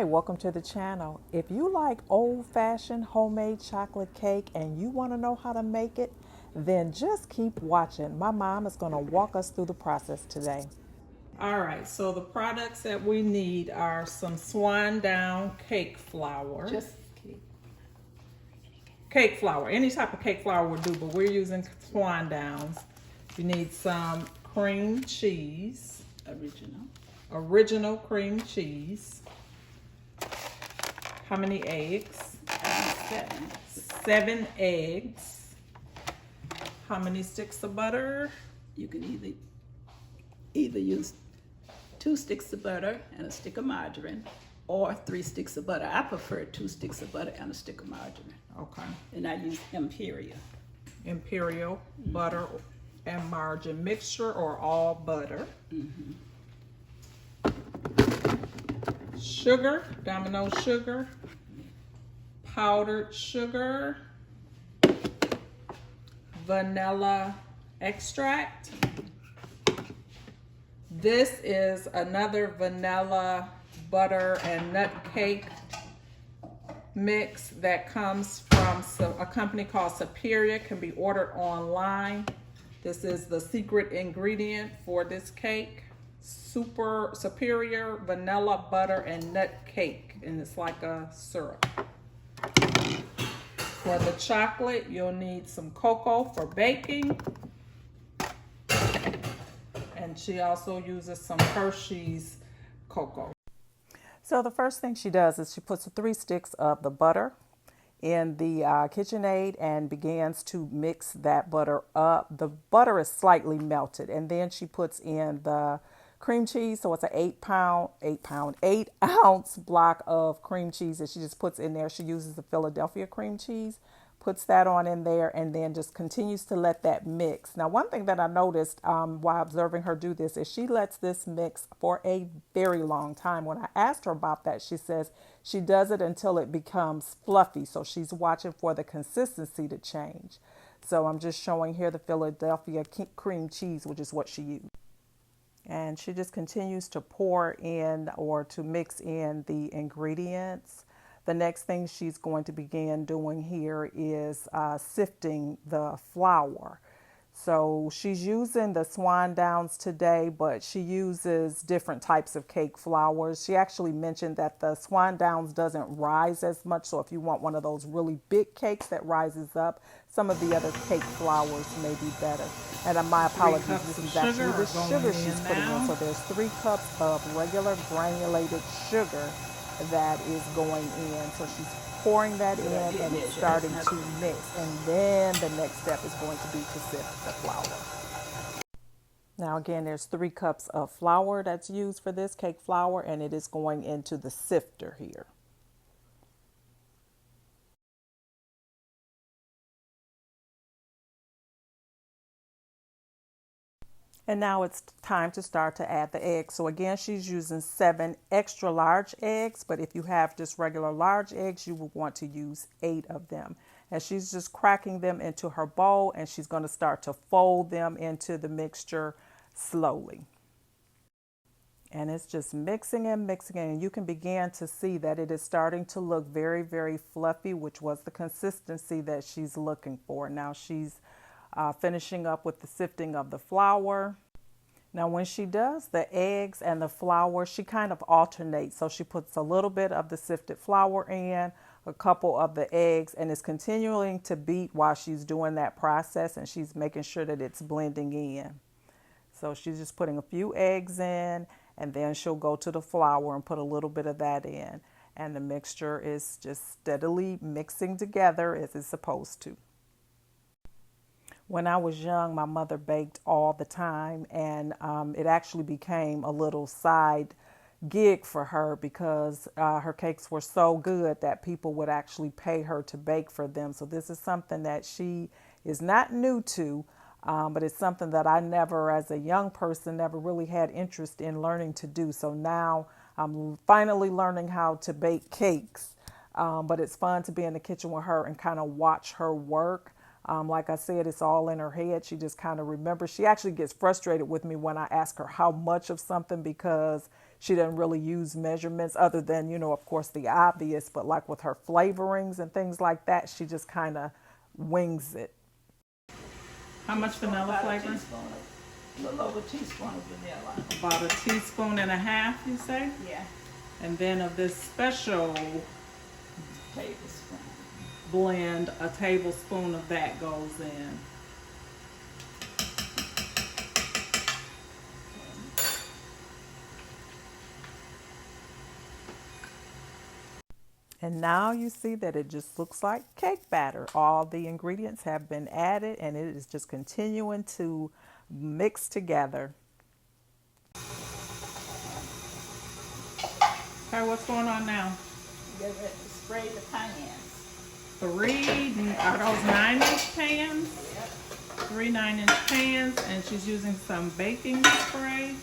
Hi, welcome to the channel. If you like old-fashioned homemade chocolate cake and you want to know how to make it, then just keep watching. My mom is going to walk us through the process today. All right, so the products that we need are some swan down cake flour. Just cake flour. Any type of cake flour will do, but we're using swan downs. You need some cream cheese. Original cream cheese. How many eggs? 7. 7 eggs. How many sticks of butter? You can either use 2 sticks of butter and a stick of margarine, or 3 sticks of butter. I prefer 2 sticks of butter and a stick of margarine. Okay. And I use Imperial. Imperial butter and margarine mixture, or all butter. Sugar, Domino sugar, powdered sugar, vanilla extract. This is another vanilla butter and nut cake mix that comes from a company called Superior. Can be ordered online. This is the secret ingredient for this cake. Superior vanilla butter and nut cake, and it's like a syrup. For the chocolate, you'll need some cocoa for baking, and she also uses some Hersheys Cocoa. So the first thing she does is she puts 3 sticks of the butter in the KitchenAid and begins to mix that butter up. The butter is slightly melted, and then she puts in the cream cheese. So it's an 8 ounce block of cream cheese that she just puts in there. She uses the Philadelphia cream cheese, puts that on in there, and then just continues to let that mix. Now, one thing that I noticed while observing her do this is she lets this mix for a very long time. When I asked her about that, she says she does it until it becomes fluffy. So she's watching for the consistency to change. So I'm just showing here the Philadelphia cream cheese, which is what she used. And she just continues to pour in or to mix in the ingredients. The next thing she's going to begin doing here is sifting the flour. So she's using the swan downs today, but she uses different types of cake flours. She actually mentioned that the swan downs doesn't rise as much. So if you want one of those really big cakes that rises up, some of the other cake flours may be better. And my apologies, this is actually the sugar she's putting in. So there's 3 cups of regular granulated sugar that is going in. So she's pouring that in and it's starting to mix. And then the next step is going to be to sift the flour. Now again, there's 3 cups of flour that's used for this cake flour, and it is going into the sifter here. And now it's time to start to add the eggs. So again, she's using 7 extra large eggs, but if you have just regular large eggs, you will want to use 8 of them. And she's just cracking them into her bowl, and she's going to start to fold them into the mixture slowly. And it's just mixing and mixing, and you can begin to see that it is starting to look very, very fluffy, which was the consistency that she's looking for. Now she's finishing up with the sifting of the flour. Now when she does the eggs and the flour, she kind of alternates. So she puts a little bit of the sifted flour in, a couple of the eggs, and is continuing to beat while she's doing that process, and she's making sure that it's blending in. So she's just putting a few eggs in, and then she'll go to the flour and put a little bit of that in. And the mixture is just steadily mixing together as it's supposed to. When I was young, my mother baked all the time, and it actually became a little side gig for her because her cakes were so good that people would actually pay her to bake for them. So this is something that she is not new to, but it's something that I never, as a young person, never really had interest in learning to do. So now I'm finally learning how to bake cakes, but it's fun to be in the kitchen with her and kind of watch her work. Like I said, it's all in her head. She just kind of remembers. She actually gets frustrated with me when I ask her how much of something because she doesn't really use measurements other than, you know, of course, the obvious. But like with her flavorings and things like that, she just kind of wings it. How much vanilla flavor? A little over a teaspoon of vanilla. About a teaspoon and a half, you say? Yeah. And then of this special Tablespoon. blend, a tablespoon of that goes in. And now you see that it just looks like cake batter. All the ingredients have been added and it is just continuing to mix together. Okay, what's going on now? Get ready to spray the pans. Are those 9-inch pans? Yep. 3 9-inch pans, and she's using some baking spray.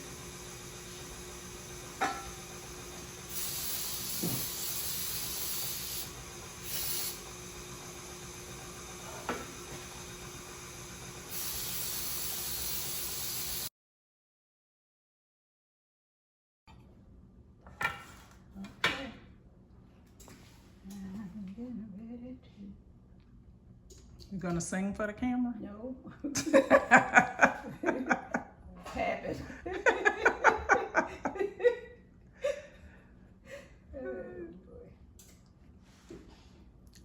You gonna sing for the camera? No. Tap it.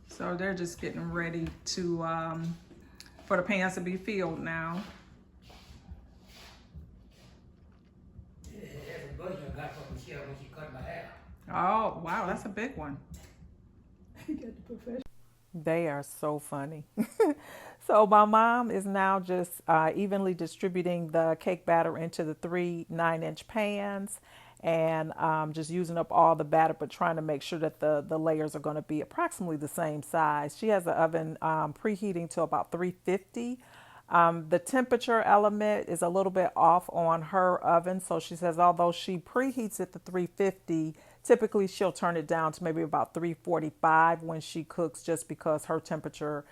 So they're just getting ready to for the pans to be filled now. Oh wow, that's a big one. They are so funny. So my mom is now just evenly distributing the cake batter into the 3 9-inch pans and just using up all the batter, but trying to make sure that the layers are going to be approximately the same size. She has the oven preheating to about 350. The temperature element is a little bit off on her oven. So she says, although she preheats it to 350, typically she'll turn it down to maybe about 345 when she cooks, just because her temperature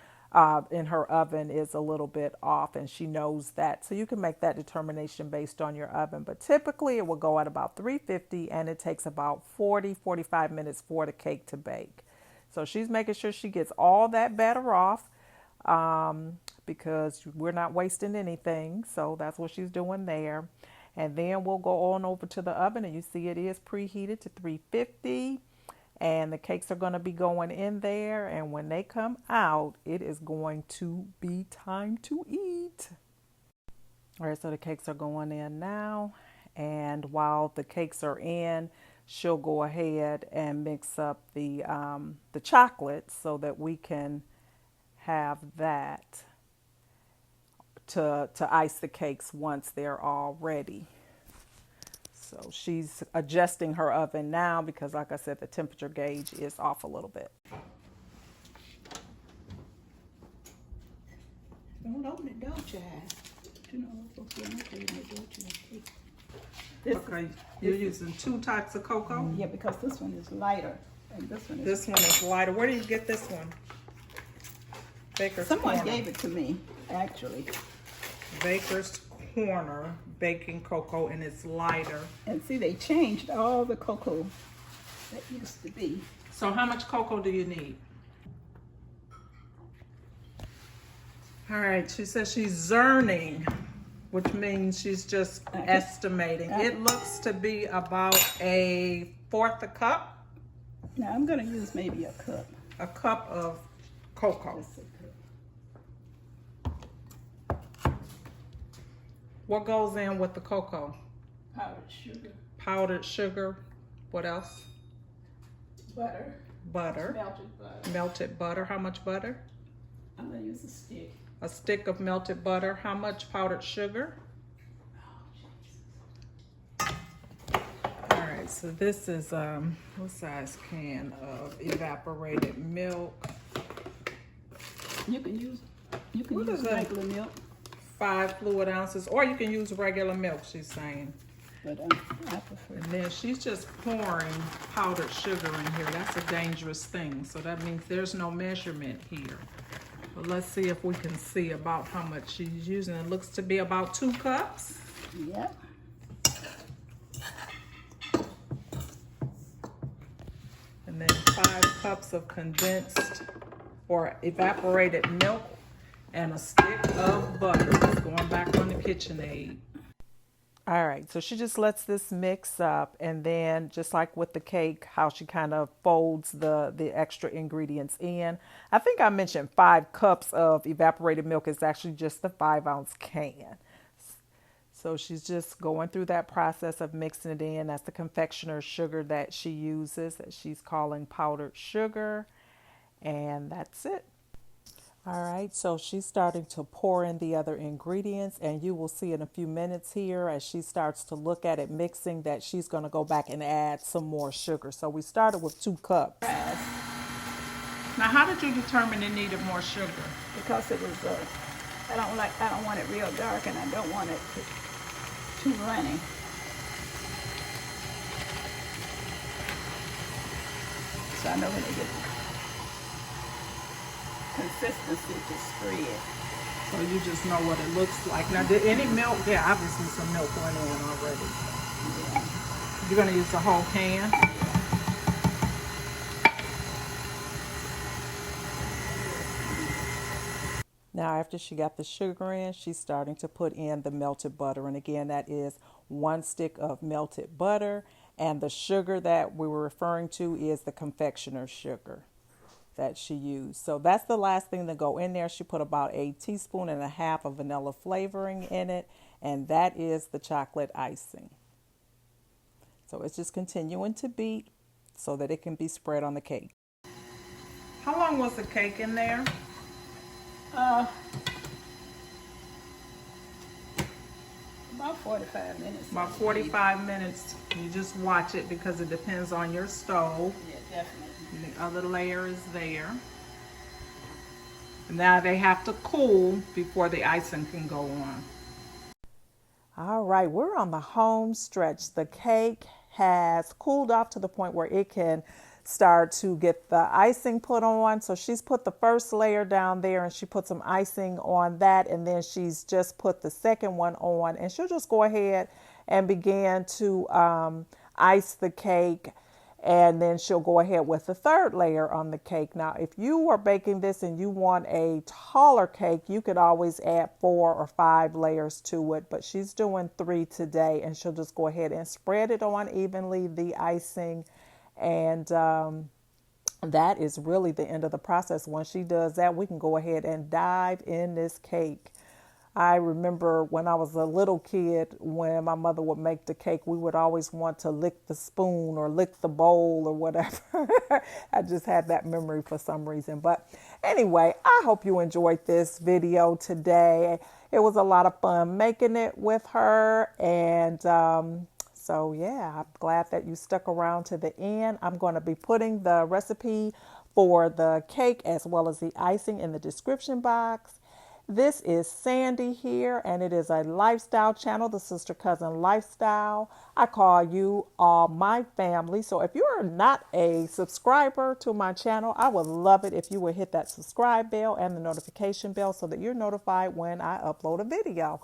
in her oven is a little bit off, and she knows that. So you can make that determination based on your oven. But typically it will go at about 350, and it takes about 45 minutes for the cake to bake. So she's making sure she gets all that batter off because we're not wasting anything. So that's what she's doing there. And then we'll go on over to the oven, and you see it is preheated to 350. And the cakes are going to be going in there. And when they come out, it is going to be time to eat. All right, so the cakes are going in now. And while the cakes are in, she'll go ahead and mix up the chocolate so that we can have that to ice the cakes once they're all ready. So she's adjusting her oven now because, like I said, the temperature gauge is off a little bit. Don't open the door, child. You know, Okay, you're using 2 types of cocoa? Yeah, because this one is lighter and this one is... This one is lighter. Where do you get this one? Baker's Someone Corner. gave it to me, actually. Baker's Corner baking cocoa, and it's lighter. And see, they changed all the cocoa that used to be. So how much cocoa do you need? All right, she says she's zerning, which means she's just estimating. It looks to be about 1/4 a cup. Now I'm going to use maybe a cup. A cup of cocoa. Just a cup. What goes in with the cocoa? Powdered sugar. Powdered sugar. What else? Butter. Butter. Melted butter. Melted butter. How much butter? I'm going to use a stick. A stick of melted butter. How much powdered sugar? Oh, All right, so this is what size can of evaporated milk? You can use What is that? regular milk. 5 fluid ounces, or you can use regular milk, she's saying. But I prefer. And then she's just pouring powdered sugar in here. That's a dangerous thing. So that means there's no measurement here. But let's see if we can see about how much she's using. It looks to be about 2 cups. Yep. And then 5 cups of condensed or evaporated milk and a stick of butter. It's going back on the KitchenAid. All right, so she just lets this mix up, and then just like with the cake, how she kind of folds the extra ingredients in. I think I mentioned 5 cups of evaporated milk is actually just the 5-ounce can. So she's just going through that process of mixing it in. That's the confectioner's sugar that she uses, that she's calling powdered sugar, and that's it. All right, so she's starting to pour in the other ingredients, and you will see in a few minutes here as she starts to look at it mixing that she's going to go back and add some more sugar. So we started with 2 cups. Now, how did you determine it needed more sugar? Because it was I don't want it real dark, and I don't want it too runny. So I know when it gets consistency to spread. So you just know what it looks like. Now, did any milk? Yeah, obviously some milk went in already. Yeah. You're going to use the whole can? Now, after she got the sugar in, she's starting to put in the melted butter. And again, that is 1 stick of melted butter. And the sugar that we were referring to is the confectioner's sugar that she used. So that's the last thing to go in there. She put about 1.5 teaspoons of vanilla flavoring in it, and that is the chocolate icing. So it's just continuing to beat so that it can be spread on the cake. How long was the cake in there? About 45 minutes. About 45 minutes. You just watch it because it depends on your stove. Yeah, definitely. And the other layer is there. Now they have to cool before the icing can go on. All right, we're on the home stretch. The cake has cooled off to the point where it can start to get the icing put on. So she's put the first layer down there and she put some icing on that, and then she's just put the second one on, and she'll just go ahead and begin to ice the cake. And then she'll go ahead with the third layer on the cake. Now, if you are baking this and you want a taller cake, you could always add 4 or 5 layers to it. But she's doing 3 today, and she'll just go ahead and spread it on evenly, the icing. And that is really the end of the process. Once she does that, we can go ahead and dive in this cake. I remember when I was a little kid, when my mother would make the cake, we would always want to lick the spoon or lick the bowl or whatever. I just had that memory for some reason. But anyway, I hope you enjoyed this video today. It was a lot of fun making it with her. And so, yeah, I'm glad that you stuck around to the end. I'm going to be putting the recipe for the cake as well as the icing in the description box. This is Sandy here, and it is a lifestyle channel, the Sister Cousin Lifestyle. I call you all my family. So if you are not a subscriber to my channel, I would love it if you would hit that subscribe bell and the notification bell so that you're notified when I upload a video.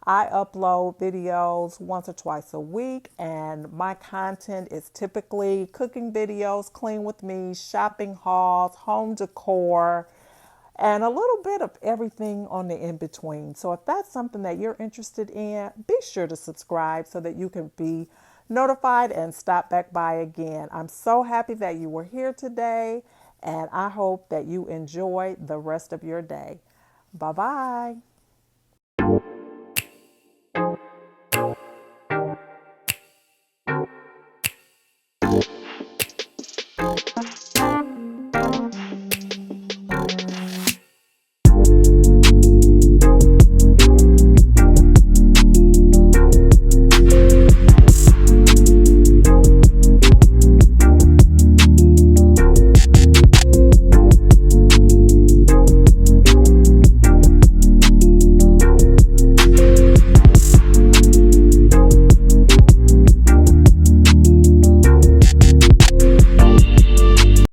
I upload videos once or twice a week, and my content is typically cooking videos, clean with me, shopping hauls, home decor, and a little bit of everything on the in-between. So if that's something that you're interested in, be sure to subscribe so that you can be notified and stop back by again. I'm so happy that you were here today, and I hope that you enjoy the rest of your day. Bye-bye.